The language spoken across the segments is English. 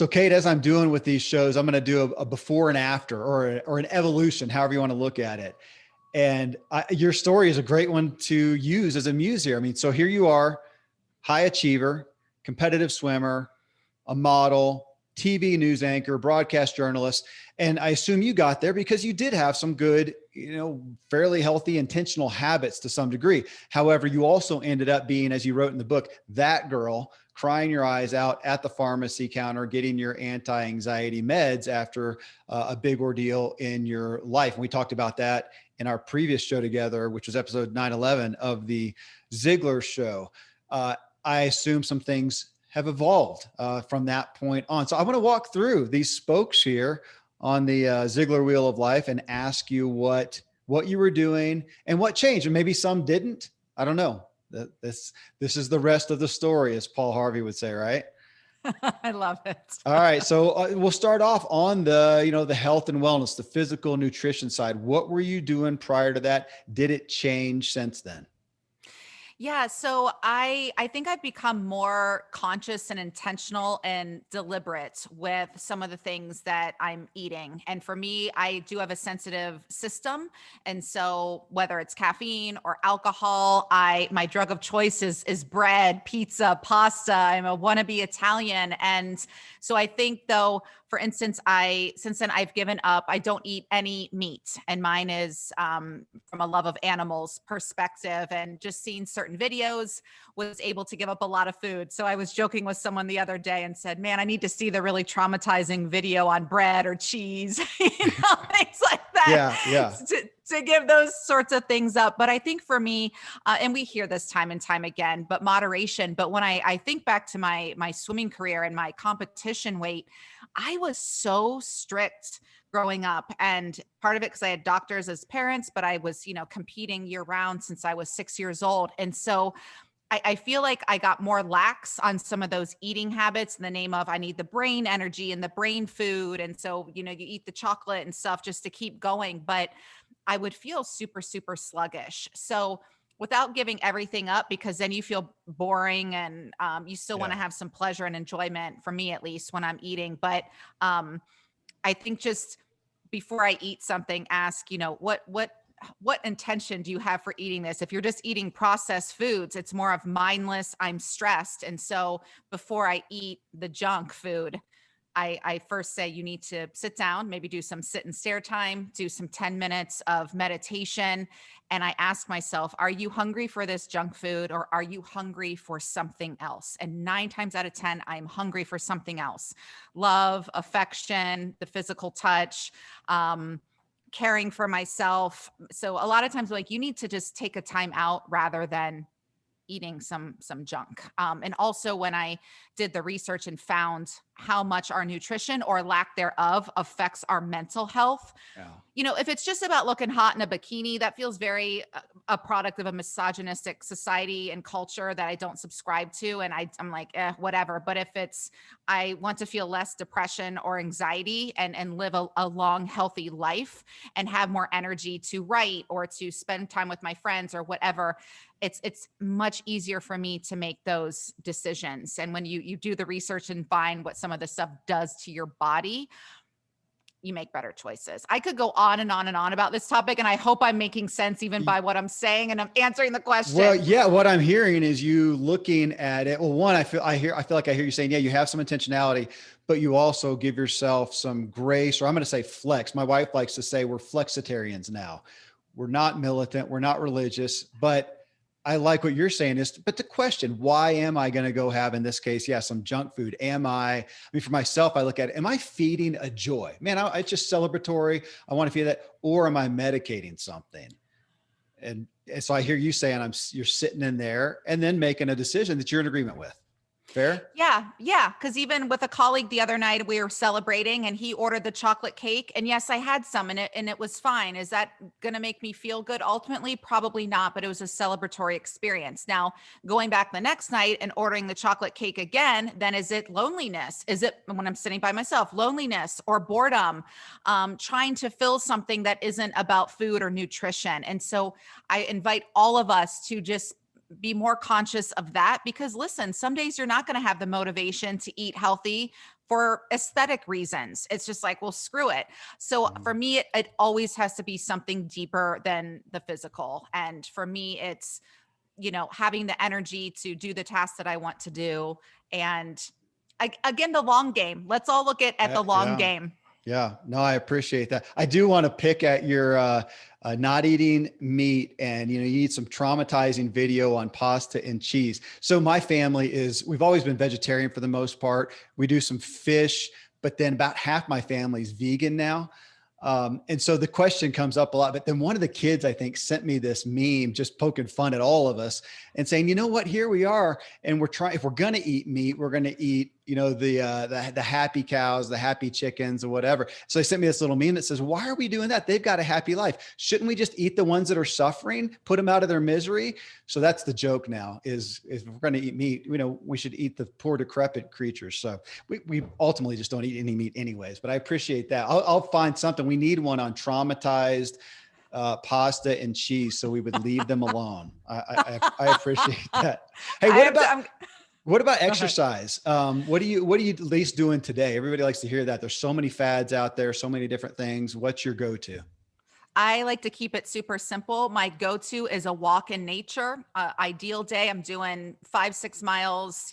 So Kate, as I'm doing with these shows, I'm going to do a before and after, or an evolution, however you want to look at it. And your story is a great one to use as a muse here. I mean, so here you are, high achiever, competitive swimmer, a model, TV news anchor, broadcast journalist. And I assume you got there because you did have some good, fairly healthy, intentional habits to some degree. However, you also ended up being, as you wrote in the book, that girl crying your eyes out at the pharmacy counter, getting your anti-anxiety meds after a big ordeal in your life. And we talked about that in our previous show together, which was episode 911 of the Ziglar Show. I assume some things have evolved from that point on. So I want to walk through these spokes here on the Ziglar Wheel of Life and ask you what you were doing and what changed. And maybe some didn't. I don't know. This is the rest of the story, as Paul Harvey would say, right? I love it. All right. So we'll start off on the health and wellness, the physical nutrition side. What were you doing prior to that? Did it change since then? Yeah, so I think I've become more conscious and intentional and deliberate with some of the things that I'm eating. And for me, I do have a sensitive system. And so whether it's caffeine or alcohol, my drug of choice is bread, pizza, pasta. I'm a wannabe Italian. And so I think though, for instance, since then I've given up. I don't eat any meat, and mine is from a love of animals perspective, and just seeing certain videos was able to give up a lot of food. So I was joking with someone the other day and said, man, I need to see the really traumatizing video on bread or cheese, things like that. Yeah. To give those sorts of things up. But I think for me, and we hear this time and time again, but moderation. But when I think back to my swimming career and my competition weight, I was so strict growing up. And part of it because I had doctors as parents, but I was, competing year round since I was 6 years old. And so I feel like I got more lax on some of those eating habits in the name of I need the brain energy and the brain food. And so, you eat the chocolate and stuff just to keep going. But I would feel super, super sluggish. So without giving everything up, because then you feel boring and you still want to have some pleasure and enjoyment, for me at least, when I'm eating. But I think just before I eat something, ask, what intention do you have for eating this? If you're just eating processed foods, it's more of mindless, I'm stressed. And so before I eat the junk food, I first say you need to sit down, maybe do some sit and stare time, do some 10 minutes of meditation. And I ask myself, are you hungry for this junk food, or are you hungry for something else? And 9 times out of 10, I'm hungry for something else. Love, affection, the physical touch, caring for myself. So a lot of times, like, you need to just take a time out rather than eating some junk. And also when I did the research and found how much our nutrition or lack thereof affects our mental health. Yeah. If it's just about looking hot in a bikini, that feels very a product of a misogynistic society and culture that I don't subscribe to. And I'm like, whatever. But if it's, I want to feel less depression or anxiety and live a long, healthy life and have more energy to write or to spend time with my friends or whatever, it's much easier for me to make those decisions. And when you do the research and find what some of this stuff does to your body, you make better choices. I could go on and on and on about this topic, and I hope I'm making sense even by what I'm saying and I'm answering the question. Well, yeah, what I'm hearing is you looking at it. Well, one, I feel like I hear you saying, yeah, you have some intentionality, but you also give yourself some grace, or I'm going to say flex. My wife likes to say we're flexitarians now. We're not militant, we're not religious, but I like what you're saying but the question, why am I going to go have, in this case, some junk food? For myself, I look at it, am I feeding a joy? Man, it's just celebratory. I want to feel that. Or am I medicating something? And so I hear you saying you're sitting in there and then making a decision that you're in agreement with. Fair? Yeah. Because even with a colleague the other night, we were celebrating and he ordered the chocolate cake. And yes, I had some and it was fine. Is that going to make me feel good? Ultimately, probably not, but it was a celebratory experience. Now, going back the next night and ordering the chocolate cake again, then is it loneliness? Is it, when I'm sitting by myself, loneliness or boredom, trying to fill something that isn't about food or nutrition? And so I invite all of us to just be more conscious of that, because listen, some days you're not going to have the motivation to eat healthy for aesthetic reasons. It's just like, well, screw it. So for Mhm. me, it always has to be something deeper than the physical. And for me, it's, having the energy to do the tasks that I want to do. And again, the long game. Let's all look at the long Yeah. game. Yeah, no, I appreciate that. I do want to pick at your not eating meat, and you need some traumatizing video on pasta and cheese. So my family we've always been vegetarian for the most part. We do some fish, but then about half my family's vegan now. And so the question comes up a lot, but then one of the kids, I think, sent me this meme just poking fun at all of us and saying, you know what, here we are. And if we're going to eat meat, we're going to eat, the happy cows, the happy chickens or whatever. So they sent me this little meme that says, why are we doing that? They've got a happy life. Shouldn't we just eat the ones that are suffering, put them out of their misery? So that's the joke now is if we're going to eat meat, we should eat the poor decrepit creatures. So we ultimately just don't eat any meat anyways, but I appreciate that. I'll find something. We need one on traumatized pasta and cheese, so we would leave them alone. I appreciate that. Hey, I have to, I'm, what about go ahead. exercise? What are you at least doing today? Everybody likes to hear that. There's so many fads out there, so many different things. What's your go-to? I like to keep it super simple. My go-to is a walk in nature. Ideal day, I'm doing 5, 6 miles,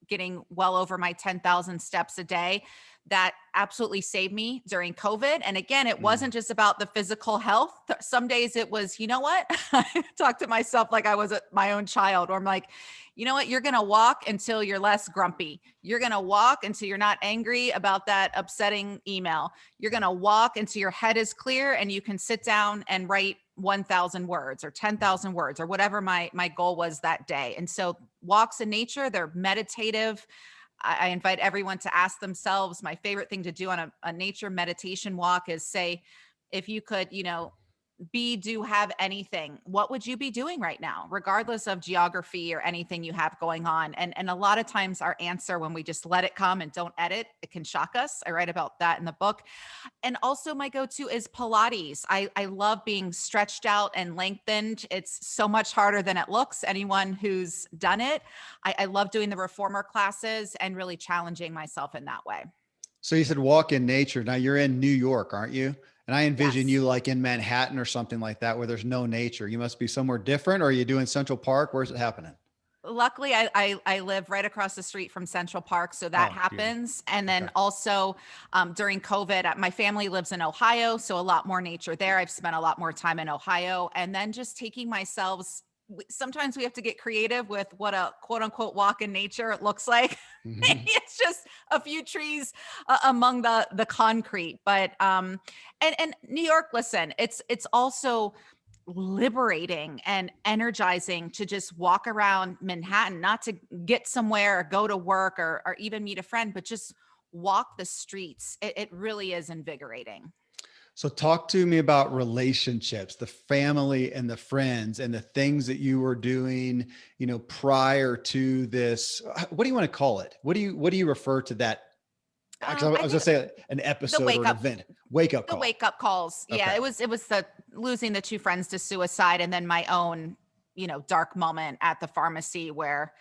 getting well over my 10,000 steps a day. That absolutely saved me during COVID. And again, it Mm. wasn't just about the physical health. Some days it was, you know what? I talk to myself like I was my own child, or I'm like, you know what? You're going to walk until you're less grumpy. You're going to walk until you're not angry about that upsetting email. You're going to walk until your head is clear and you can sit down and write 1,000 words or 10,000 words or whatever my goal was that day. And so walks in nature, they're meditative. I invite everyone to ask themselves, my favorite thing to do on a nature meditation walk is say, if you could, do, have anything, what would you be doing right now, regardless of geography or anything you have going on? And a lot of times our answer, when we just let it come and don't edit, it can shock us. I write about that in the book. And also my go-to is Pilates. I love being stretched out and lengthened. It's so much harder than it looks. Anyone who's done it, I love doing the reformer classes and really challenging myself in that way. So you said walk in nature. Now you're in New York, aren't you? And I envision Yes. you like in Manhattan or something like that, where there's no nature. You must be somewhere different. Or are you doing Central Park? Where's it happening? Luckily, I live right across the street from Central Park, so that Oh, beautiful. happens. And Okay. then also during COVID, my family lives in Ohio, so a lot more nature there. I've spent a lot more time in Ohio, and then just taking myself. Sometimes we have to get creative with what a quote unquote walk in nature looks like. Maybe Mhm. it's just a few trees among the concrete, but and New York. Listen, it's also liberating and energizing to just walk around Manhattan, not to get somewhere or go to work or even meet a friend, but just walk the streets. It really is invigorating. So talk to me about relationships, the family and the friends and the things that you were doing, prior to this. What do you want to call it? What do you refer to that? 'Cause I I was gonna think say an the episode or wake an up event, wake up the call. wake up calls. Yeah, Okay. it was the losing the two friends to suicide, and then my own, dark moment at the pharmacy where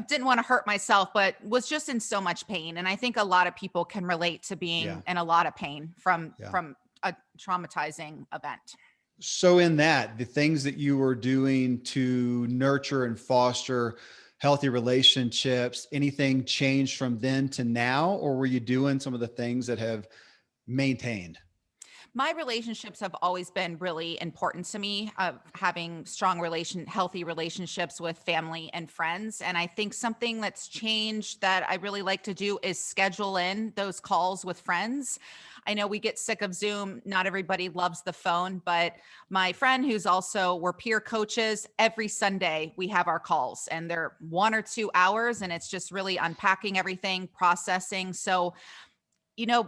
didn't want to hurt myself, but was just in so much pain. And I think a lot of people can relate to Yeah. being in a lot of pain from Yeah. a traumatizing event. So in that, the things that you were doing to nurture and foster healthy relationships, anything changed from then to now, or were you doing some of the things that have maintained? My relationships have always been really important to me, having healthy relationships with family and friends. And I think something that's changed that I really like to do is schedule in those calls with friends. I know we get sick of Zoom. Not everybody loves the phone, but my friend we're peer coaches, every Sunday we have our calls and they're 1 or 2 hours, and it's just really unpacking everything, processing. So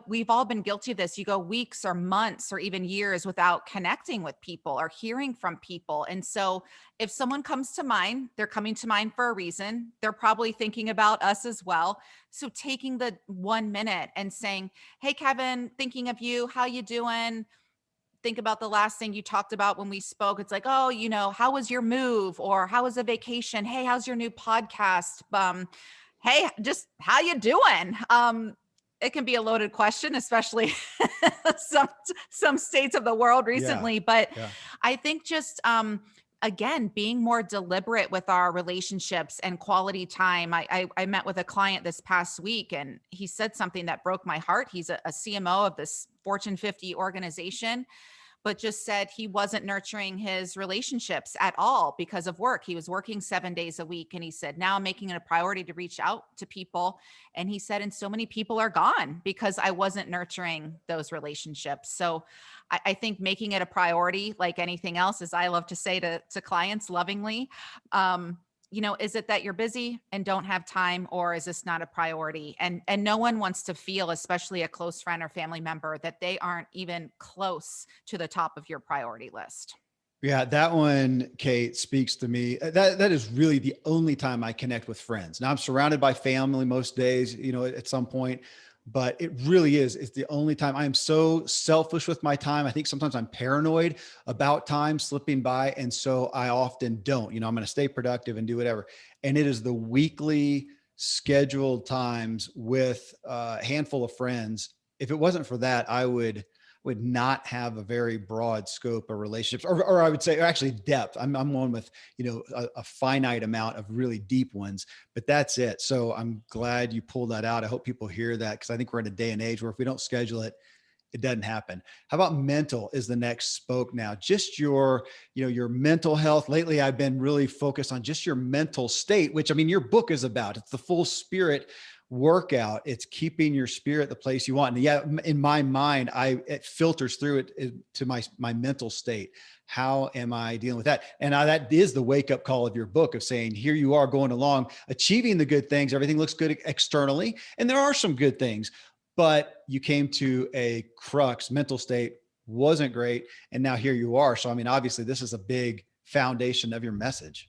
we've all been guilty of this. You go weeks or months or even years without connecting with people or hearing from people. And so if someone comes to mind, they're coming to mind for a reason. They're probably thinking about us as well. So taking the 1 minute and saying, "Hey, Kevin, thinking of you. How you doing? Think about the last thing you talked about when we spoke." It's like, "Oh, how was your move?" Or "How was a vacation? Hey, how's your new podcast? Hey, just how you doing? It can be a loaded question, especially some some states of the world Yeah. recently. But Yeah. I think just again, being more deliberate with our relationships and quality time. I met with a client this past week, and he said something that broke my heart. He's a CMO of this Fortune 50 organization, but just said he wasn't nurturing his relationships at all because of work. He was working 7 days a week. And he said, now I'm making it a priority to reach out to people. And he said, and so many people are gone because I wasn't nurturing those relationships. So I think making it a priority, like anything else, as I love to say to clients lovingly, is it that you're busy and don't have time, or is this not a priority? And no one wants to feel, especially a close friend or family member, that they aren't even close to the top of your priority list. Yeah, that one, Kate, speaks to me. That is really the only time I connect with friends. Now I'm surrounded by family most days, at some point, but it really is. It's the only time. I am so selfish with my time. I think sometimes I'm paranoid about time slipping by. And so I often don't, I'm going to stay productive and do whatever. And it is the weekly scheduled times with a handful of friends. If it wasn't for that, I would not have a very broad scope of relationships, or I would say, or actually depth. I'm one with, a finite amount of really deep ones, but that's it. So I'm glad you pulled that out. I hope people hear that, because I think we're in a day and age where if we don't schedule it, it doesn't happen. How about mental is the next spoke now? Just your mental health. Lately, I've been really focused on just your mental state, which, I mean, your book is about. It's the full spirit workout. It's keeping your spirit the place you want. And yeah, in my mind, it filters through it to my mental state. How am I dealing with that? And that is the wake up call of your book, of saying, here you are going along, achieving the good things. Everything looks good externally. And there are some good things, but you came to a crux. Mental state wasn't great. And now here you are. So, I mean, obviously this is a big foundation of your message.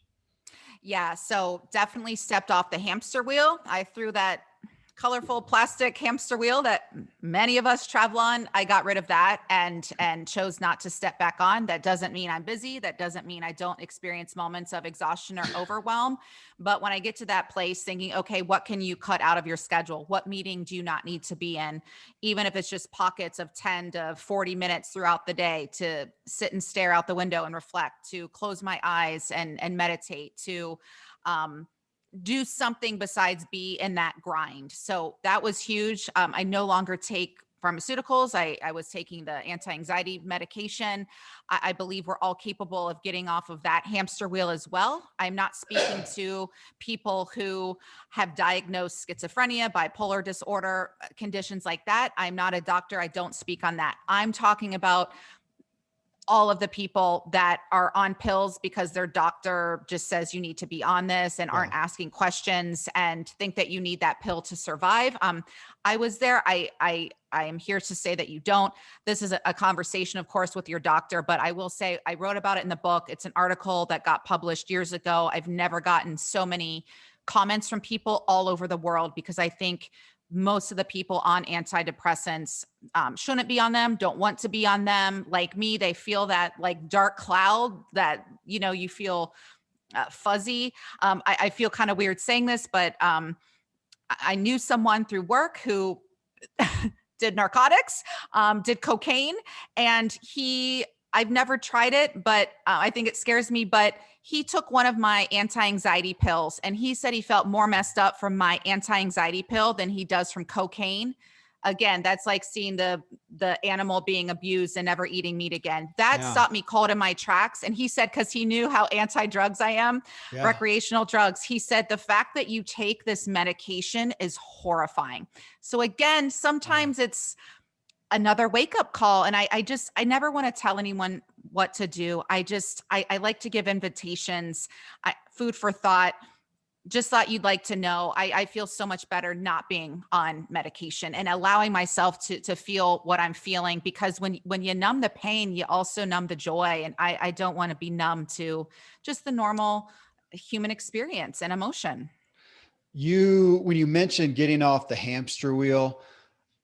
Yeah, so definitely stepped off the hamster wheel. I threw that colorful plastic hamster wheel that many of us travel on. I got rid of that and chose not to step back on. That doesn't mean I'm busy. That doesn't mean I don't experience moments of exhaustion or overwhelm. But when I get to that place thinking, okay, what can you cut out of your schedule? What meeting do you not need to be in? Even if it's just pockets of 10 to 40 minutes throughout the day to sit and stare out the window and reflect, to close my eyes and meditate, to do something besides be in that grind. So that was huge. I no longer take pharmaceuticals. I was taking the anti-anxiety medication. I believe we're all capable of getting off of that hamster wheel as well. I'm not speaking to people who have diagnosed schizophrenia, bipolar disorder, conditions like that. I'm not a doctor. I don't speak on that. I'm talking about all of the people that are on pills because their doctor just says you need to be on this and aren't asking questions and think that you need that pill to survive. I was there. I am here to say that you don't. This is a conversation, of course, with your doctor, but I will say I wrote about it in the book. It's an article that got published years ago. I've never gotten so many comments from people all over the world, because I think most of the people on antidepressants shouldn't be on them, don't want to be on them. Like me, they feel that like dark cloud that, you feel fuzzy. I feel kind of weird saying this, but I knew someone through work who did narcotics, did cocaine, and I've never tried it, but I think it scares me, but he took one of my anti-anxiety pills, and he said he felt more messed up from my anti-anxiety pill than he does from cocaine. Again, that's like seeing the animal being abused and never eating meat again. That stopped me cold in my tracks. And he said, because he knew how anti-drugs I am, recreational drugs, he said, the fact that you take this medication is horrifying. So again, sometimes it's another wake up call. And I never want to tell anyone what to do. I like to give invitations, food for thought. Just thought you'd like to know. I feel so much better not being on medication and allowing myself to feel what I'm feeling, because when you numb the pain, you also numb the joy. And I don't want to be numb to just the normal human experience and emotion. When you mentioned getting off the hamster wheel,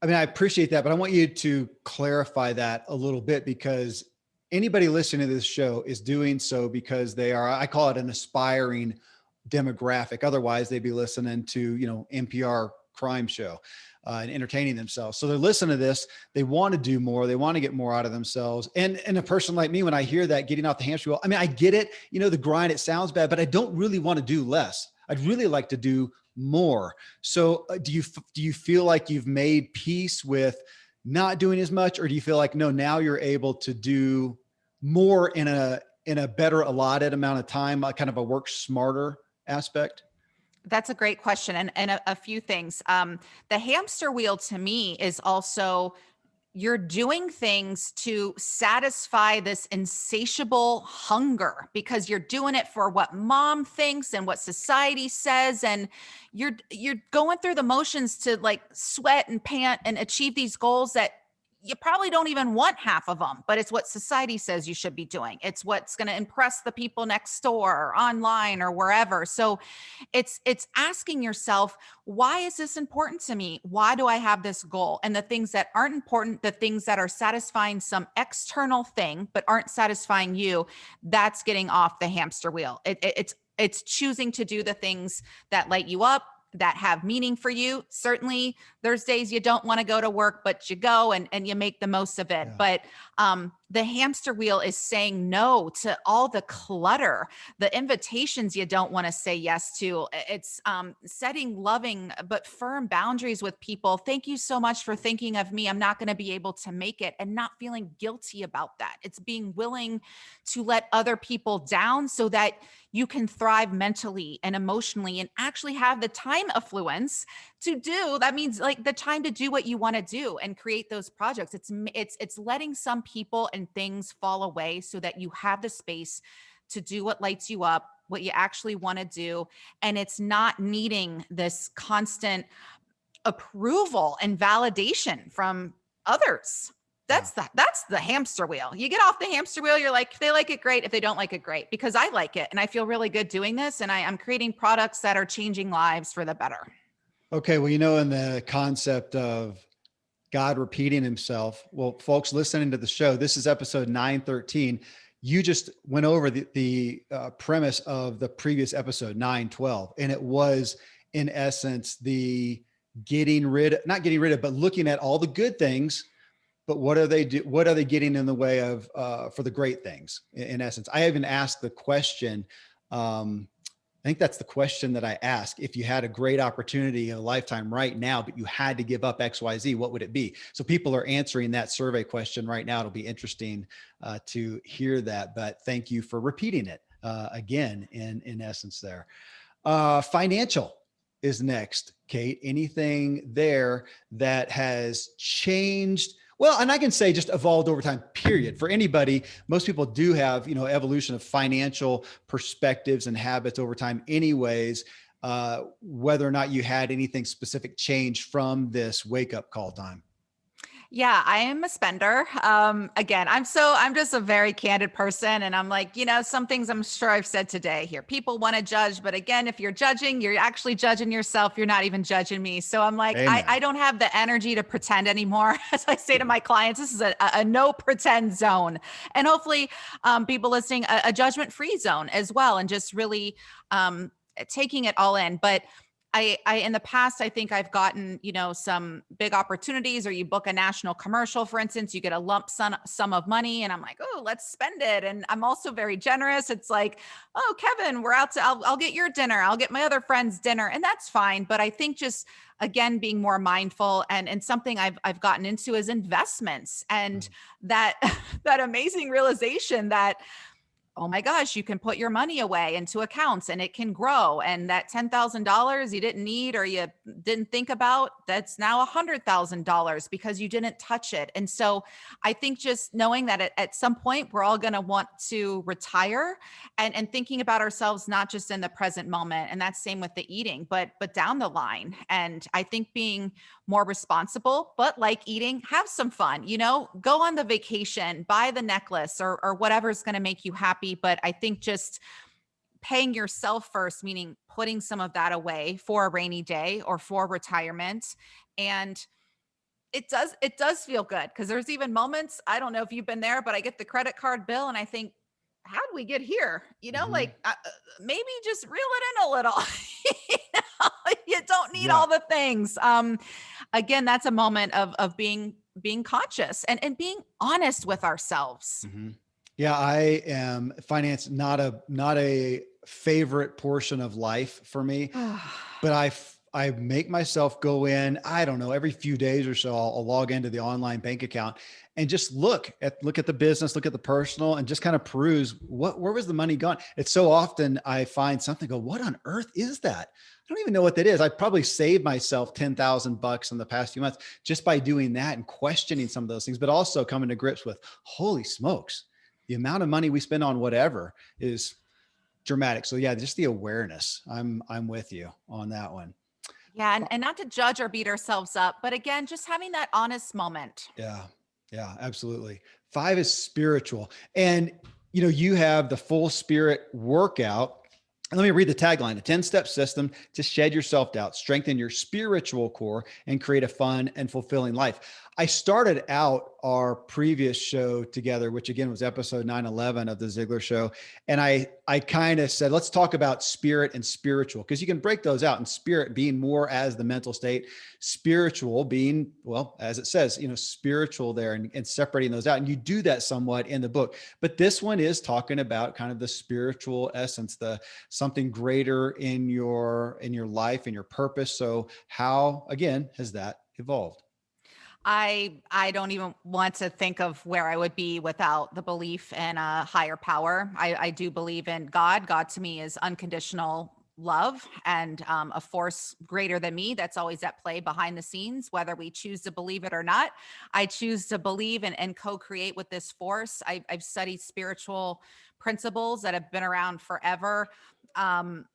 I mean, I appreciate that, but I want you to clarify that a little bit, because anybody listening to this show is doing so because they are, I call it an aspiring demographic. Otherwise they'd be listening to, NPR crime show and entertaining themselves. So they're listening to this. They want to do more. They want to get more out of themselves. And a person like me, when I hear that, getting off the hamster wheel, I mean, I get it, the grind, it sounds bad, but I don't really want to do less. I'd really like to do more. So do you feel like you've made peace with not doing as much, or do you feel like, no, now you're able to do more in a better allotted amount of time, kind of a work smarter aspect? That's a great question. And a few things. The hamster wheel to me is also, you're doing things to satisfy this insatiable hunger because you're doing it for what mom thinks and what society says. And you're going through the motions to like sweat and pant and achieve these goals that you probably don't even want half of them, but it's what society says you should be doing. It's what's going to impress the people next door or online or wherever. So it's asking yourself, why is this important to me? Why do I have this goal? And the things that aren't important, the things that are satisfying some external thing but aren't satisfying you, that's getting off the hamster wheel. It's choosing to do the things that light you up, that have meaning for you. Certainly there's days you don't want to go to work, but you go and you make the most of it. Yeah. But the hamster wheel is saying no to all the clutter, the invitations you don't want to say yes to. It's setting loving but firm boundaries with people. Thank you so much for thinking of me. I'm not going to be able to make it, and not feeling guilty about that. It's being willing to let other people down so that you can thrive mentally and emotionally and actually have the time affluence to do. That means like the time to do what you want to do and create those projects. It's letting some people and things fall away so that you have the space to do what lights you up, what you actually want to do. And it's not needing this constant approval and validation from others. That's the hamster wheel. You get off the hamster wheel, you're like, if they like it, great. If they don't like it, great. Because I like it and I feel really good doing this. And I'm creating products that are changing lives for the better. Okay. Well, in the concept of God repeating himself, well, folks listening to the show, this is episode 913. You just went over the premise of the previous episode 912. And it was in essence, the not getting rid of, but looking at all the good things. But what are they getting in the way of for the great things? In essence, I even asked the question. I think that's the question that I ask. If you had a great opportunity in a lifetime right now, but you had to give up X, Y, Z, what would it be? So people are answering that survey question right now. It'll be interesting to hear that. But thank you for repeating it again. In essence, there. Financial is next, Kate. Anything there that has changed? Well, and I can say just evolved over time, period. For anybody, most people do have, evolution of financial perspectives and habits over time anyways, whether or not you had anything specific change from this wake up call time. Yeah, I am a spender. Again, I'm just a very candid person. And I'm like, some things I'm sure I've said today here. People want to judge, but again, if you're judging, you're actually judging yourself. You're not even judging me. So I'm like, I don't have the energy to pretend anymore. As I say to my clients, this is a no pretend zone. And hopefully people listening, a judgment-free zone as well. And just really taking it all in. But I in the past, I think I've gotten, some big opportunities, or you book a national commercial, for instance, you get a lump sum of money, and I'm like, oh, let's spend it. And I'm also very generous. It's like, oh, Kevin, we're out I'll get your dinner. I'll get my other friend's dinner, and that's fine. But I think just, again, being more mindful and something I've gotten into is investments, and that amazing realization that, oh my gosh, you can put your money away into accounts and it can grow. And that $10,000 you didn't need or you didn't think about, that's now $100,000 because you didn't touch it. And so I think just knowing that at some point we're all going to want to retire, and thinking about ourselves, not just in the present moment. And that's same with the eating, but down the line. And I think being more responsible, but like eating, have some fun, go on the vacation, buy the necklace or whatever's going to make you happy. But I think just paying yourself first, meaning putting some of that away for a rainy day or for retirement. And it does feel good, because there's even moments, I don't know if you've been there, but I get the credit card bill and I think, how did we get here? Mhm. Maybe just reel it in a little. You you don't need Yeah. all the things. Again, that's a moment of being conscious and being honest with ourselves. Mhm. Yeah, I am finance not a favorite portion of life for me, but I make myself go in, I don't know, every few days or so I'll log into the online bank account and just look at the business, look at the personal and just kind of peruse where was the money gone? It's so often I find something, go, what on earth is that? I don't even know what that is. I probably saved myself $10,000 in the past few months just by doing that and questioning some of those things, but also coming to grips with, holy smokes, the amount of money we spend on whatever is dramatic. So yeah, just the awareness. I'm with you on that one. Yeah, and not to judge or beat ourselves up, but again, just having that honest moment. Yeah. Yeah, absolutely. 5 is spiritual. And you have the full spirit workout. And let me read the tagline: a 10-step system to shed your self-doubt, strengthen your spiritual core, and create a fun and fulfilling life. I started out our previous show together, which again was episode 911 of the Ziglar Show. And I kind of said, let's talk about spirit and spiritual, because you can break those out, and spirit being more as the mental state, spiritual being, well, as it says, spiritual there, and separating those out. And you do that somewhat in the book. But this one is talking about kind of the spiritual essence, the something greater in your life and your purpose. So how, again, has that evolved? I don't even want to think of where I would be without the belief in a higher power. I do believe in God. God to me is unconditional love and a force greater than me that's always at play behind the scenes, whether we choose to believe it or not. I choose to believe and co-create with this force. I've studied spiritual principles that have been around forever. Um,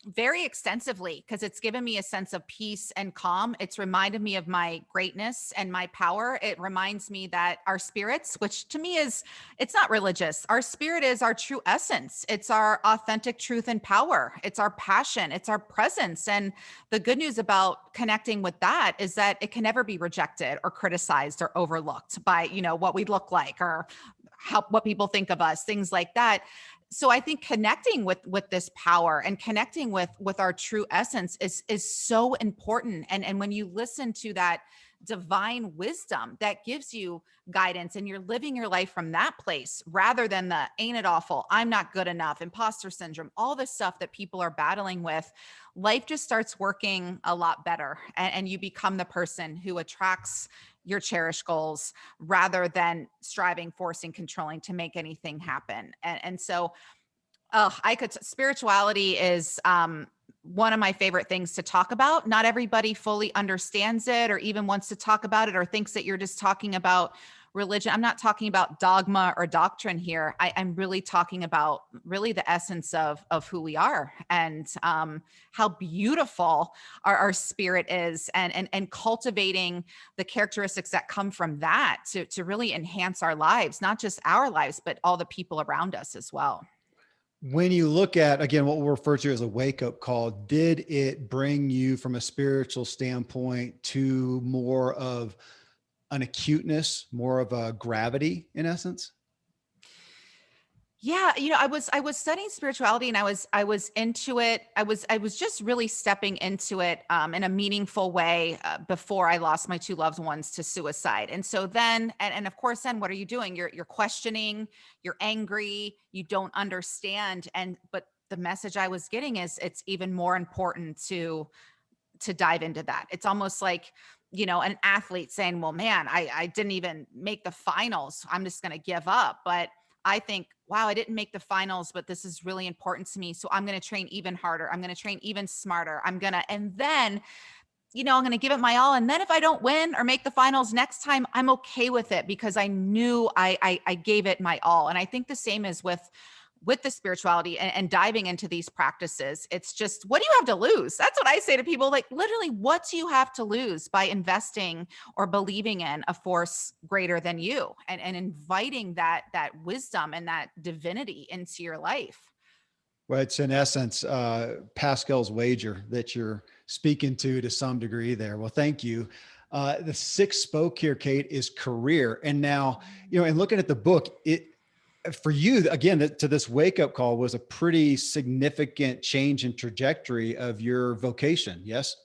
very extensively, because it's given me a sense of peace and calm. It's reminded me of my greatness and my power. It reminds me that our spirits, which to me is, it's not religious. Our spirit is our true essence. It's our authentic truth and power. It's our passion. It's our presence. And the good news about connecting with that is that it can never be rejected or criticized or overlooked by, what we look like or what people think of us, things like that. So I think connecting with this power and connecting with our true essence is so important. And when you listen to that divine wisdom that gives you guidance and you're living your life from that place rather than the ain't it awful, I'm not good enough, imposter syndrome, all the stuff that people are battling with, life just starts working a lot better. And you become the person who attracts your cherished goals rather than striving, forcing, controlling to make anything happen. And so spirituality is one of my favorite things to talk about. Not everybody fully understands it or even wants to talk about it or thinks that you're just talking about religion. I'm not talking about dogma or doctrine here. I'm really talking about really the essence of who we are and how beautiful our spirit is and cultivating the characteristics that come from that to really enhance our lives, not just our lives, but all the people around us as well. When you look at, again, what we'll refer to as a wake up call, did it bring you from a spiritual standpoint to more of an acuteness, more of a gravity in essence? Yeah, I was studying spirituality and I was into it. I was just really stepping into it in a meaningful way before I lost my two loved ones to suicide. And so then and of course then what are you doing? You're questioning, you're angry, you don't understand but the message I was getting is it's even more important to dive into that. It's almost like, an athlete saying, well, man, I didn't even make the finals. I'm just going to give up. But I think, wow, I didn't make the finals, but this is really important to me. So I'm going to train even harder. I'm going to train even smarter. And then, I'm going to give it my all. And then if I don't win or make the finals next time, I'm okay with it because I knew I gave it my all. And I think the same is with the spirituality and diving into these practices. It's just, what do you have to lose? That's what I say to people. Like, literally, what do you have to lose by investing or believing in a force greater than you and inviting that wisdom and that divinity into your life? Well, it's in essence Pascal's wager that you're speaking to some degree there. Well, thank you. The sixth spoke here, Kate, is career. And now, and looking at the book, for you, again, to this wake up call was a pretty significant change in trajectory of your vocation. Yes.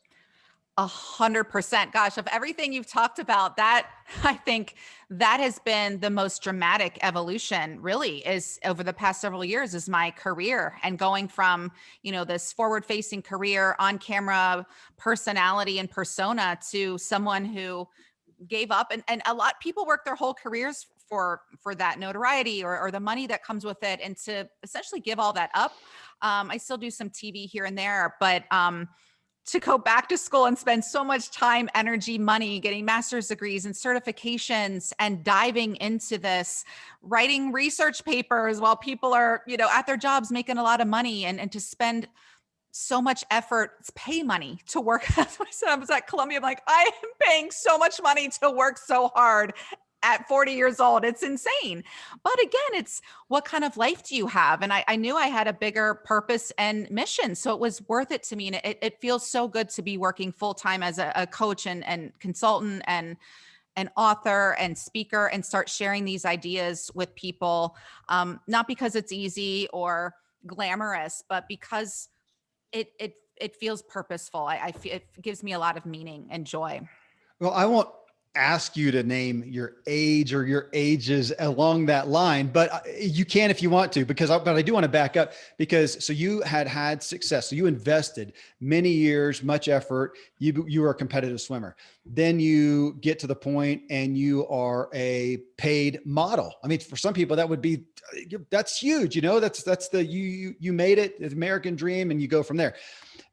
100%. Gosh, of everything you've talked about, that I think that has been the most dramatic evolution, really, is over the past several years, is my career, and going from, this forward facing career, on camera personality and persona, to someone who gave up. And a lot people work their whole careers for that notoriety, or the money that comes with it, and to essentially give all that up. I still do some TV here and there, but to go back to school and spend so much time, energy, money, getting master's degrees and certifications, and diving into this, writing research papers while people are, at their jobs making a lot of money, and to spend so much effort, pay money to work. That's what I said. I was at Columbia. I'm like, I am paying so much money to work so hard at 40 years old. It's insane. But again, it's what kind of life do you have? And I knew I had a bigger purpose and mission. So it was worth it to me. And it feels so good to be working full time as a coach and consultant and an author and speaker, and start sharing these ideas with people. Not because it's easy or glamorous, but because it feels purposeful. I feel it gives me a lot of meaning and joy. Well, I won't ask you to name your age or your ages along that line, but you can if you want to, but I do want to back up, because so you had success. So you invested many years, much effort. You were a competitive swimmer. Then you get to the point and you are a paid model. I mean, for some people that would be, that's huge. You made it, the American dream, and you go from there.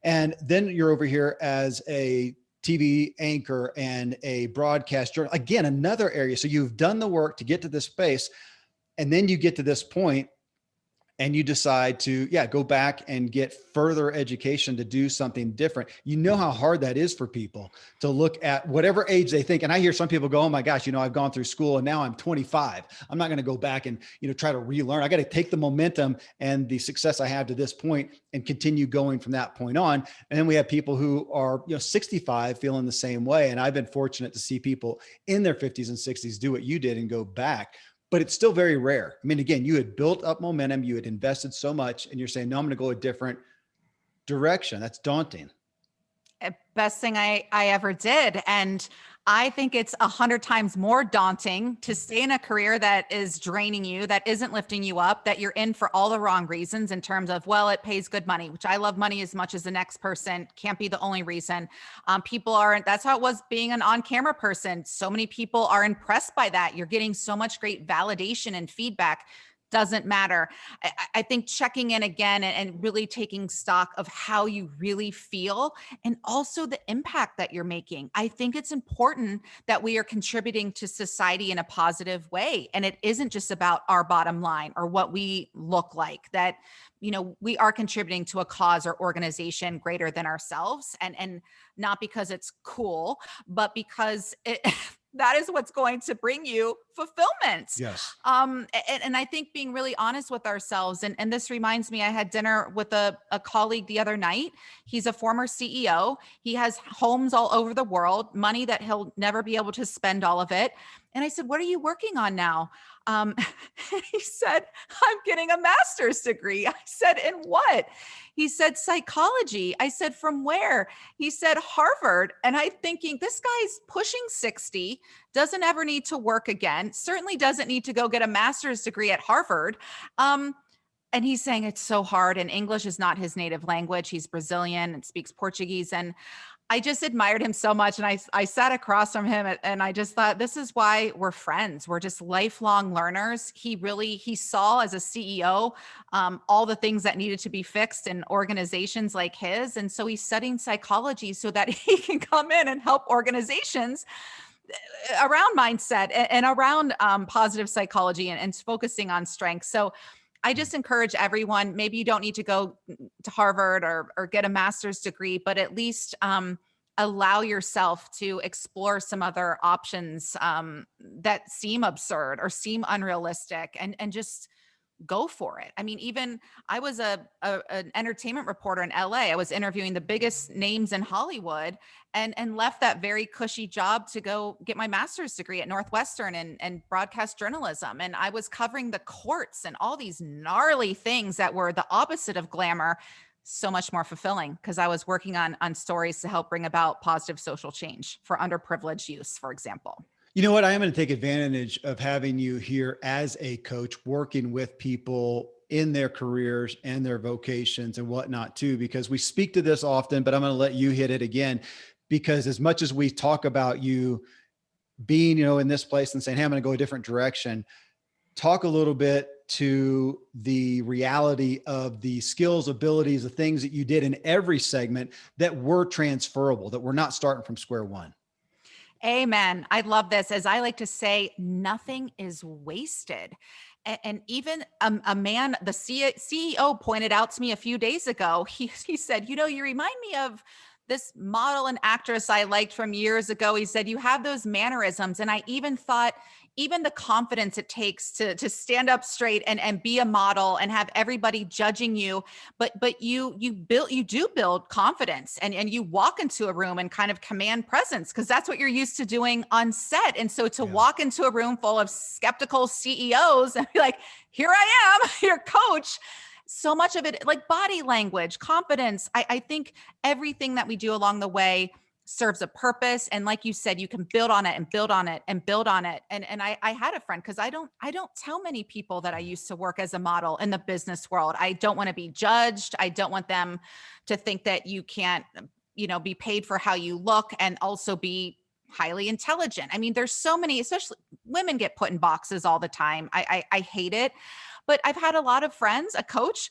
And then you're over here as a TV anchor and a broadcast journal. Again, another area. So you've done the work to get to this space, and then you get to this point and you decide to, go back and get further education to do something different. You know how hard that is for people to look at whatever age they think. And I hear some people go, oh my gosh, I've gone through school and now I'm 25. I'm not going to go back and, try to relearn. I got to take the momentum and the success I have to this point and continue going from that point on. And then we have people who are, 65 feeling the same way. And I've been fortunate to see people in their 50s and 60s do what you did and go back. But it's still very rare. I mean, again, you had built up momentum, you had invested so much, and you're saying, no, I'm going to go a different direction. That's daunting. Best thing I ever did. And I think it's 100 times more daunting to stay in a career that is draining you, that isn't lifting you up, that you're in for all the wrong reasons, in terms of, well, it pays good money, which I love money as much as the next person. Can't be the only reason. People aren't, that's how it was being an on-camera person. So many people are impressed by that. You're getting so much great validation and feedback. Doesn't matter. I think checking in again and really taking stock of how you really feel, and also the impact that you're making. I think it's important that we are contributing to society in a positive way. And it isn't just about our bottom line or what we look like, that, we are contributing to a cause or organization greater than ourselves, and not because it's cool, but because that is what's going to bring you fulfillment. Yes. And I think being really honest with ourselves, and this reminds me, I had dinner with a colleague the other night. He's a former CEO. He has homes all over the world, money that he'll never be able to spend all of it. And I said, what are you working on now? He said, I'm getting a master's degree. I said, in what? He said, psychology. I said, from where? He said, Harvard. And I'm thinking, this guy's pushing 60, doesn't ever need to work again, certainly doesn't need to go get a master's degree at Harvard. And he's saying it's so hard, and English is not his native language. He's Brazilian and speaks Portuguese. And I just admired him so much. And I sat across from him, and I just thought, this is why we're friends. We're just lifelong learners. He saw as a CEO, all the things that needed to be fixed in organizations like his. And so he's studying psychology so that he can come in and help organizations around mindset and around positive psychology and focusing on strength. So I just encourage everyone, maybe you don't need to go to Harvard or get a master's degree, but at least allow yourself to explore some other options that seem absurd or seem unrealistic, and just go for it. I mean, even I was an entertainment reporter in LA. I was interviewing the biggest names in Hollywood, and left that very cushy job to go get my master's degree at Northwestern and broadcast journalism. And I was covering the courts and all these gnarly things that were the opposite of glamour, so much more fulfilling because I was working on stories to help bring about positive social change for underprivileged youth, for example. You know what? I am going to take advantage of having you here as a coach, working with people in their careers and their vocations and whatnot too, because we speak to this often, but I'm going to let you hit it again, because as much as we talk about you being, in this place and saying, hey, I'm going to go a different direction, talk a little bit to the reality of the skills, abilities, the things that you did in every segment that were transferable, that we're not starting from square one. Amen. I love this. As I like to say, nothing is wasted. And even a man, the CEO pointed out to me a few days ago, he said, you remind me of this model and actress I liked from years ago. He said, you have those mannerisms. And I even thought, even the confidence it takes to stand up straight and be a model and have everybody judging you, but you do build confidence and you walk into a room and kind of command presence because that's what you're used to doing on set. And so to walk into a room full of skeptical CEOs and be like, here I am, your coach. So much of it, like body language, confidence. I think everything that we do along the way serves a purpose. And like you said, you can build on it and build on it and build on it. And I had a friend, because I don't tell many people that I used to work as a model in the business world. I don't want to be judged. I don't want them to think that you can't, be paid for how you look and also be highly intelligent. I mean, there's so many, especially women get put in boxes all the time. I hate it. But I've had a lot of friends, a coach,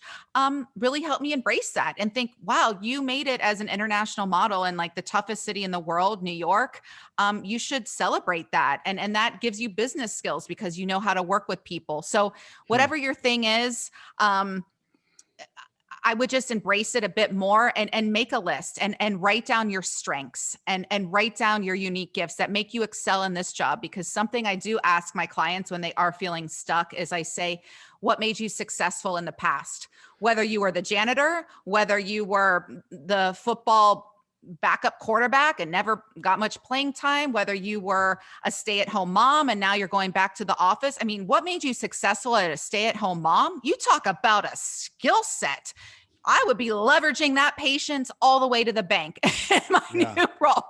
really help me embrace that and think, wow, you made it as an international model in like the toughest city in the world, New York. You should celebrate that. And that gives you business skills because you know how to work with people. So whatever your thing is, I would just embrace it a bit more and make a list and write down your strengths and write down your unique gifts that make you excel in this job. Because something I do ask my clients when they are feeling stuck is I say, what made you successful in the past? Whether you were the janitor, whether you were the football backup quarterback and never got much playing time, whether you were a stay-at-home mom and now you're going back to the office. I mean, what made you successful as a stay-at-home mom? You talk about a skill set. I would be leveraging that patience all the way to the bank in my new role.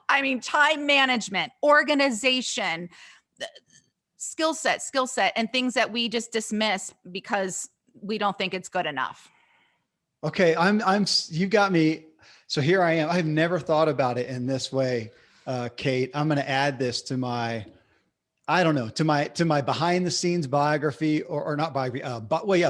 I mean, time management, organization, skill set, and things that we just dismiss because we don't think it's good enough. Okay. You got me. So here I am. I've never thought about it in this way. Kate, I'm going to add this to my, I don't know, to my behind the scenes biography or not biography,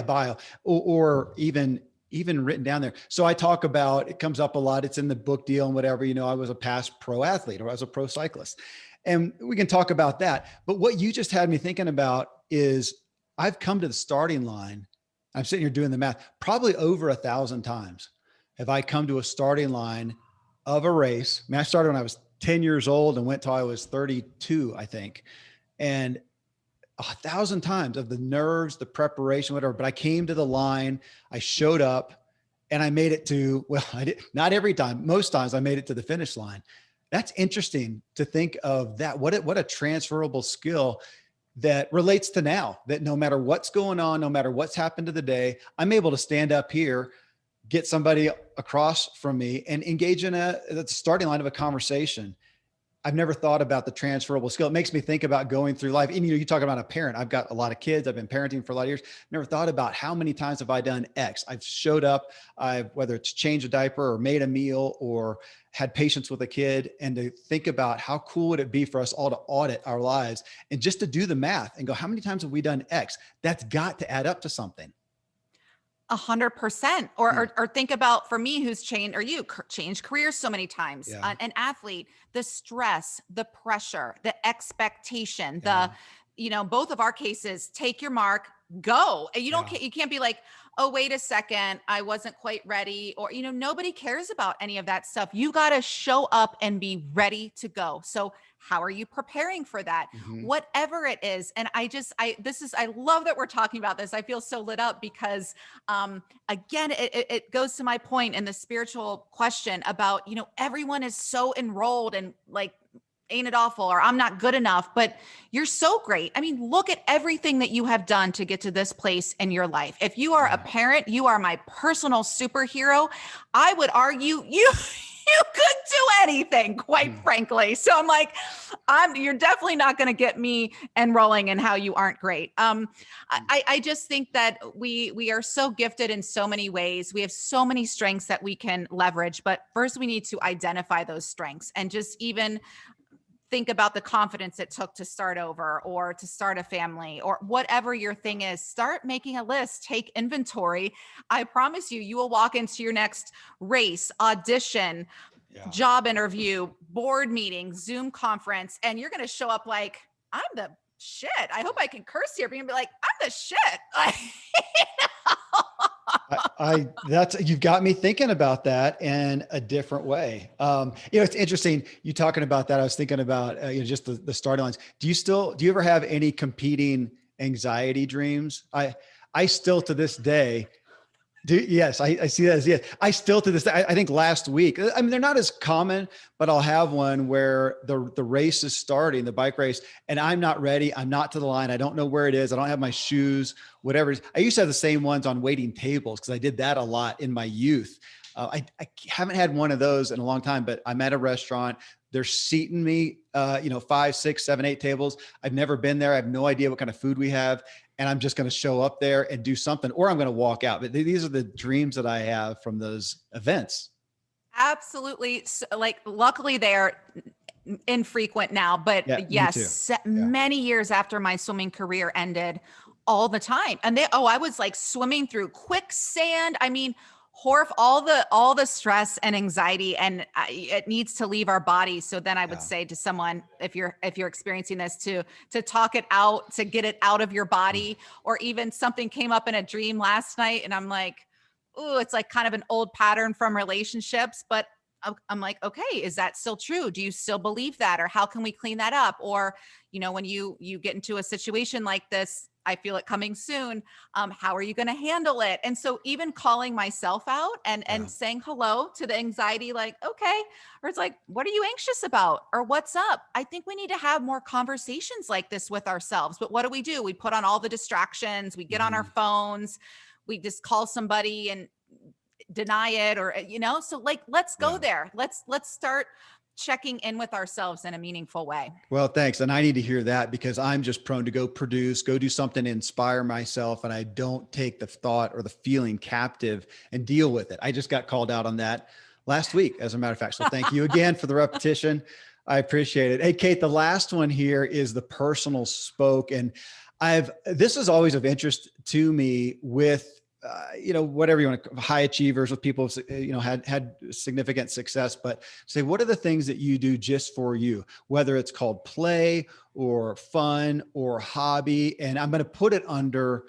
bio or even written down there. So I talk about, it comes up a lot. It's in the book deal and whatever, I was a past pro athlete or I was a pro cyclist, and we can talk about that. But what you just had me thinking about is I've come to the starting line. I'm sitting here doing the math, probably over 1,000 times have I come to a starting line of a race. I mean, I started when I was 10 years old and went till I was 32, I think. And 1,000 times of the nerves, the preparation, whatever, but I came to the line, I showed up and I made it to, well, I did not every time, most times I made it to the finish line. That's interesting to think of that. What a transferable skill that relates to now, that no matter what's going on, no matter what's happened to the day, I'm able to stand up here, get somebody across from me and engage in the starting line of a conversation. I've never thought about the transferable skill. It makes me think about going through life. And you talk about a parent. I've got a lot of kids. I've been parenting for a lot of years. Never thought about how many times have I done X. I've showed up, whether it's changed a diaper or made a meal or had patience with a kid, and to think about how cool would it be for us all to audit our lives and just to do the math and go, how many times have we done X? That's got to add up to something. 100%. Or think about, for me, who's changed, or you changed careers so many times, an athlete, the stress, the pressure, the expectation, both of our cases, take your mark, go. And Yeah. you can't be like, oh, wait a second, I wasn't quite ready. Or, nobody cares about any of that stuff. You got to show up and be ready to go. So how are you preparing for that? Mhm. Whatever it is. And I love that we're talking about this. I feel so lit up because, again, it goes to my point in the spiritual question about, everyone is so enrolled and like, ain't it awful, or I'm not good enough, but you're so great. I mean, look at everything that you have done to get to this place in your life. If you are a Yeah. parent, you are my personal superhero. I would argue you you could do anything, quite Mhm. frankly. So I'm like, you're definitely not going to get me enrolling in how you aren't great. I just think that we are so gifted in so many ways. We have so many strengths that we can leverage, but first we need to identify those strengths and just even think about the confidence it took to start over or to start a family or whatever your thing is. Start making a list, take inventory. I promise you, you will walk into your next race, audition, Yeah. job interview, board meeting, Zoom conference, and you're going to show up like, I'm the shit. I hope I can curse here, but you're going to be like, I'm the shit. That's, you've got me thinking about that in a different way. It's interesting you talking about that. I was thinking about, just the starting lines. Do you ever have any competing anxiety dreams? I still to this day yes, I see that as yes. I still to this day, I think last week, I mean, they're not as common, but I'll have one where the race is starting, the bike race, and I'm not ready. I'm not to the line. I don't know where it is. I don't have my shoes, whatever it is. I used to have the same ones on waiting tables because I did that a lot in my youth. I haven't had one of those in a long time, but I'm at a restaurant. They're seating me, 5, 6, 7, 8 tables. I've never been there. I have no idea what kind of food we have. And I'm just going to show up there and do something, or I'm going to walk out. But these are the dreams that I have from those events. Absolutely. So, like, luckily they're infrequent now, but Yeah, me too. yes, Yeah. many years after my swimming career ended, all the time. And I was like swimming through quicksand. I mean, all the stress and anxiety, and it needs to leave our bodies. So then I would Yeah. say to someone, if you're experiencing this, to talk it out, to get it out of your body, or even something came up in a dream last night, and I'm like, ooh, it's like kind of an old pattern from relationships, but I'm like, okay, is that still true? Do you still believe that? Or how can we clean that up? Or, when you get into a situation like this, I feel it coming soon. How are you going to handle it? And so even calling myself out Yeah. and saying hello to the anxiety, like, okay, or it's like, what are you anxious about? Or what's up? I think we need to have more conversations like this with ourselves. But what do? We put on all the distractions, we get on our Mhm. phones, we just call somebody and deny it, or so like, let's go Yeah. there. Let's start checking in with ourselves in a meaningful way. Well, thanks. And I need to hear that because I'm just prone to go produce, go do something to inspire myself. And I don't take the thought or the feeling captive and deal with it. I just got called out on that last week, as a matter of fact. So thank you again for the repetition. I appreciate it. Hey, Kate, the last one here is the personal spoke. And this is always of interest to me with, whatever you want to, high achievers, with people, had significant success, but say, what are the things that you do just for you, whether it's called play or fun or hobby? And I'm going to put it under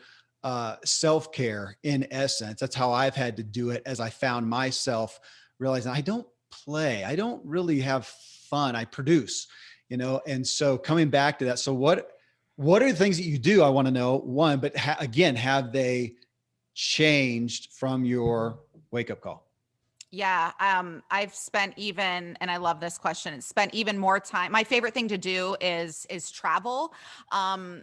self-care in essence. That's how I've had to do it, as I found myself realizing I don't play. I don't really have fun. I produce, and so coming back to that. So what are the things that you do? I want to know, one, but again, have they changed from your wake up call? Yeah. I've spent even, and I love this question, spent even more time. My favorite thing to do is travel. Um,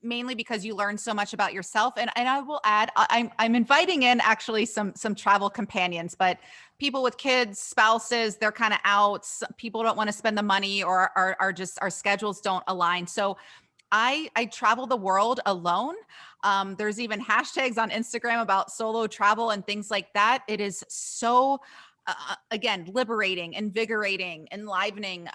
Mainly because you learn so much about yourself. And I will add, I'm inviting in actually some travel companions, but people with kids, spouses, they're kind of out. People don't want to spend the money, or are just, our schedules don't align. So I travel the world alone. There's even hashtags on Instagram about solo travel and things like that. It is so, again, liberating, invigorating, enlivening.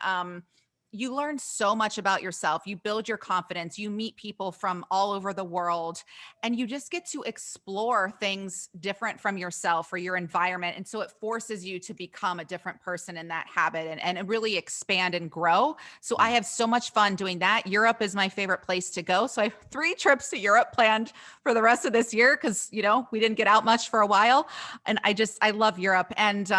You learn so much about yourself. You build your confidence. You meet people from all over the world, and you just get to explore things different from yourself or your environment. And so it forces you to become a different person in that habit, and really expand and grow. So I Mm. have so much fun doing that. Europe is my favorite place to go. So I have 3 trips to Europe planned for the rest of this year because, we didn't get out much for a while. And I love Europe. And,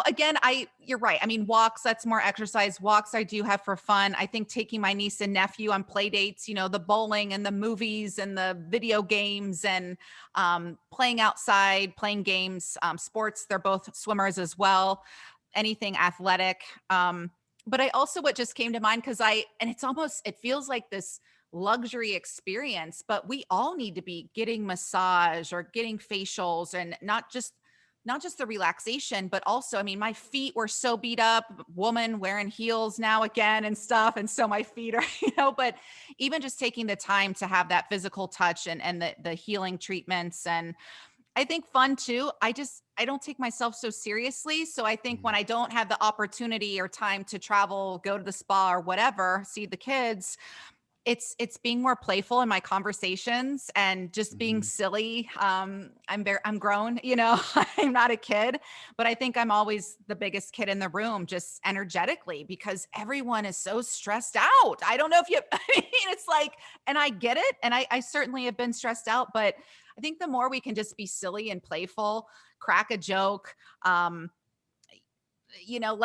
again, you're right. I mean, walks, that's more exercise. Walks I do have for fun. I think taking my niece and nephew on play dates, the bowling and the movies and the video games, and playing outside, playing games, sports. They're both swimmers as well. Anything athletic. But I also, what just came to mind, and it feels like this luxury experience, but we all need to be getting massage or getting facials, and not just the relaxation, but also, I mean, my feet were so beat up, woman wearing heels now again and stuff. And so my feet are, but even just taking the time to have that physical touch, and the healing treatments. And I think fun too. I don't take myself so seriously. So I think when Mm. I don't have the opportunity or time to travel, go to the spa or whatever, see the kids, it's being more playful in my conversations and just being Mhm. silly. I'm grown, I'm not a kid, but I think I'm always the biggest kid in the room, just energetically, because everyone is so stressed out. I don't know if you, I mean, it's like, and I get it. And I certainly have been stressed out, but I think the more we can just be silly and playful, crack a joke, let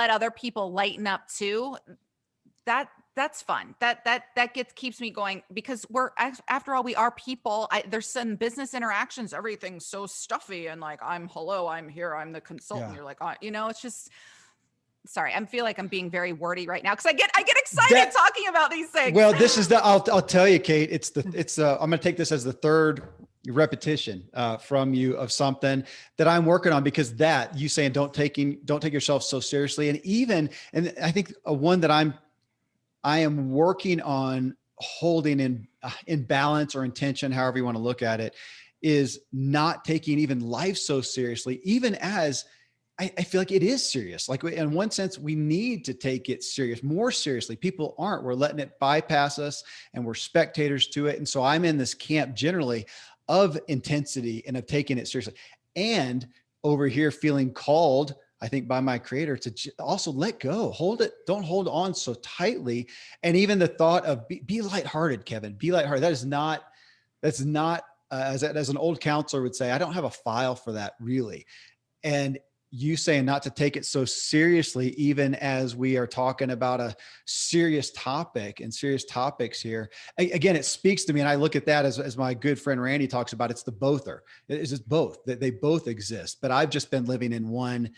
other people lighten up too, that's fun. That keeps me going, because after all, we are people. There's some business interactions. Everything's so stuffy and like, I'm here, I'm the consultant. Yeah. You're like, it's just, sorry. I feel like I'm being very wordy right now because I get excited That talking about these things. Well, this is I'll tell you, Kate, I'm going to take this as the third repetition from you of something that I'm working on, because that you saying, don't take yourself so seriously. And I think one that I am working on holding in balance or intention, however you want to look at it, is not taking even life so seriously, even as I feel like it is serious. Like in one sense, we need to take it more seriously. People aren't. We're letting it bypass us, and we're spectators to it. And so I'm in this camp generally of intensity and of taking it seriously, and over here feeling called, I think, by my creator to also let go, hold it. Don't hold on so tightly. And even the thought of be lighthearted, Kevin, be lighthearted. That's not, as an old counselor would say, I don't have a file for that really. And you saying not to take it so seriously, even as we are talking about a serious topic and serious topics here. Again, it speaks to me. And I look at that as my good friend Randy talks about, it's the bother. It's just both, that they both exist. But I've just been living in one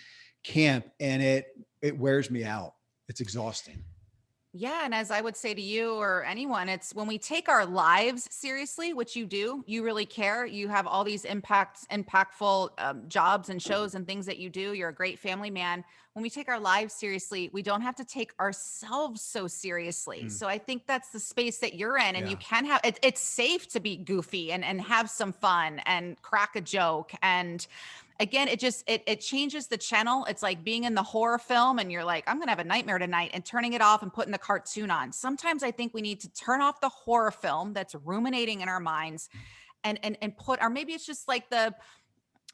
camp, and it wears me out. It's exhausting. Yeah. And as I would say to you or anyone, it's when we take our lives seriously, which you do, you really care. You have all these impactful jobs and shows and things that you do. You're a great family man. When we take our lives seriously, we don't have to take ourselves so seriously. Mm, So I think that's the space that you're in. And you yeah. can have it's safe to be goofy and have some fun and crack a joke. And again, it changes the channel. It's like being in the horror film and you're like, I'm gonna have a nightmare tonight, and turning it off and putting the cartoon on. Sometimes I think we need to turn off the horror film that's ruminating in our minds, and put, or maybe it's just like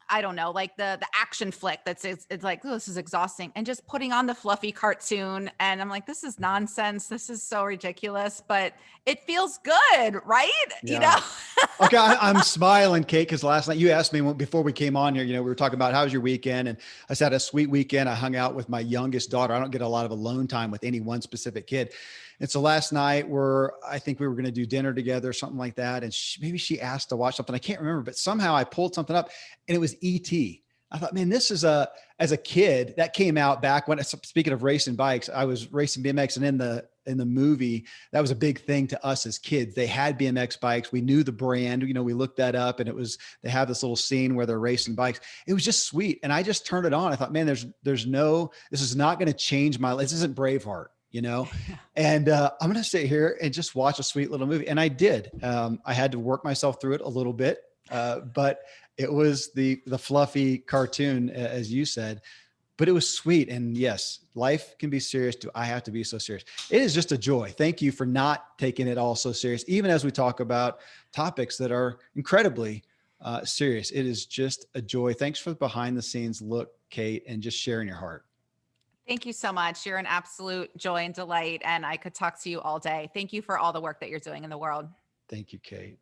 I don't know, like the action flick it's like, oh, this is exhausting. And just putting on the fluffy cartoon. And I'm like, this is nonsense. This is so ridiculous, but it feels good, right? You Yeah. know? Okay, I'm smiling, Kate, because last night you asked me before we came on here, we were talking about how was your weekend, and I said, a sweet weekend. I hung out with my youngest daughter. I don't get a lot of alone time with any one specific kid. And so last night I think we were going to do dinner together, something like that. And maybe she asked to watch something. I can't remember, but somehow I pulled something up, and it was E.T. I thought, man, this is as a kid that came out back when, speaking of racing bikes, I was racing BMX, and in the movie, that was a big thing to us as kids. They had BMX bikes. We knew the brand, we looked that up, and they have this little scene where they're racing bikes. It was just sweet. And I just turned it on. I thought, man, this is not going to change my life. This isn't Braveheart, and I'm going to sit here and just watch a sweet little movie. And I did. I had to work myself through it a little bit, but it was the fluffy cartoon, as you said. but it was sweet. And yes, life can be serious. Do I have to be so serious? It is just a joy. Thank you for not taking it all so serious, even as we talk about topics that are incredibly serious. It is just a joy. Thanks for the behind the scenes look, Kate, and just sharing your heart. Thank you so much. You're an absolute joy and delight, and I could talk to you all day. Thank you for all the work that you're doing in the world. Thank you, Kate.